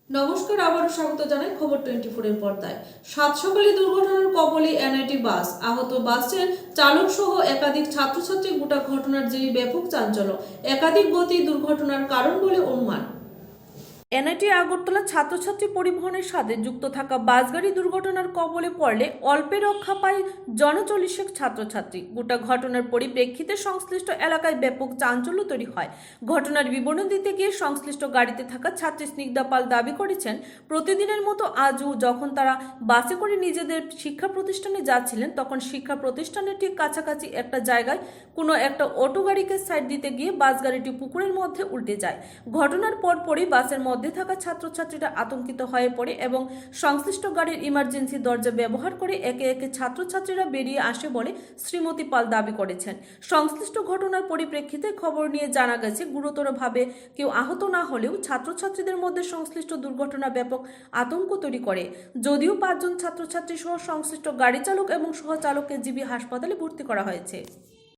নমস্কার, আবারও স্বাগত জানাই খবর 24 এর পর্দায়। সাত সকালে দুর্ঘটনার কবলে এনআইটি বাস, আহত বাসের চালক সহ একাধিক ছাত্রছাত্রী। গোটা ঘটনার জেরে ব্যাপক চাঞ্চল্য, একাধিক গতি দুর্ঘটনার কারণ বলে অনুমান। এনআইটি আগরতলা ছাত্রছাত্রী পরিবহনের সাথে যুক্ত থাকা বাসগাড়ি দুর্ঘটনার কবলে পড়লে অল্পে রক্ষা পায় জনচল্লিশেক ছাত্রছাত্রী। গোটা ঘটনার পরিপ্রেক্ষিতে সংশ্লিষ্ট এলাকায় ব্যাপক চাঞ্চল্য তৈরি হয়। ঘটনার বিবরণ দিতে গিয়ে সংশ্লিষ্ট গাড়িতে থাকা ছাত্রী স্নিগ্ধা পাল দাবি করেছেন, প্রতিদিনের মতো আজও যখন তারা বাসে করে নিজেদের শিক্ষা প্রতিষ্ঠানে যাচ্ছিলেন, তখন শিক্ষা প্রতিষ্ঠানের ঠিক কাছাকাছি একটা জায়গায় কোনো একটা অটো গাড়িকে সাইড দিতে গিয়ে বাস গাড়িটি পুকুরের মধ্যে উল্টে যায়। ঘটনার পরপরই বাসের মধ্যে থাকা ছাত্রছাত্রীরা আতঙ্কিত হয়ে পড়ে এবং সংশ্লিষ্ট গাড়ির ইমার্জেন্সি দরজা ব্যবহার করে একে একে ছাত্রছাত্রীরা বেরিয়ে আসে বলে শ্রীমতী পাল দাবি করেছেন। সংশ্লিষ্ট ঘটনার পরিপ্রেক্ষিতে খবর নিয়ে জানা গেছে, গুরুতরভাবে কেউ আহত না হলেও ছাত্রছাত্রীদের মধ্যে সংশ্লিষ্ট দুর্ঘটনা ব্যাপক আতঙ্ক তৈরি করে। যদিও 5 জন ছাত্রছাত্রী সহ সংশ্লিষ্ট গাড়ি চালক এবং সহচালককে জিবি হাসপাতালে ভর্তি করা হয়েছে।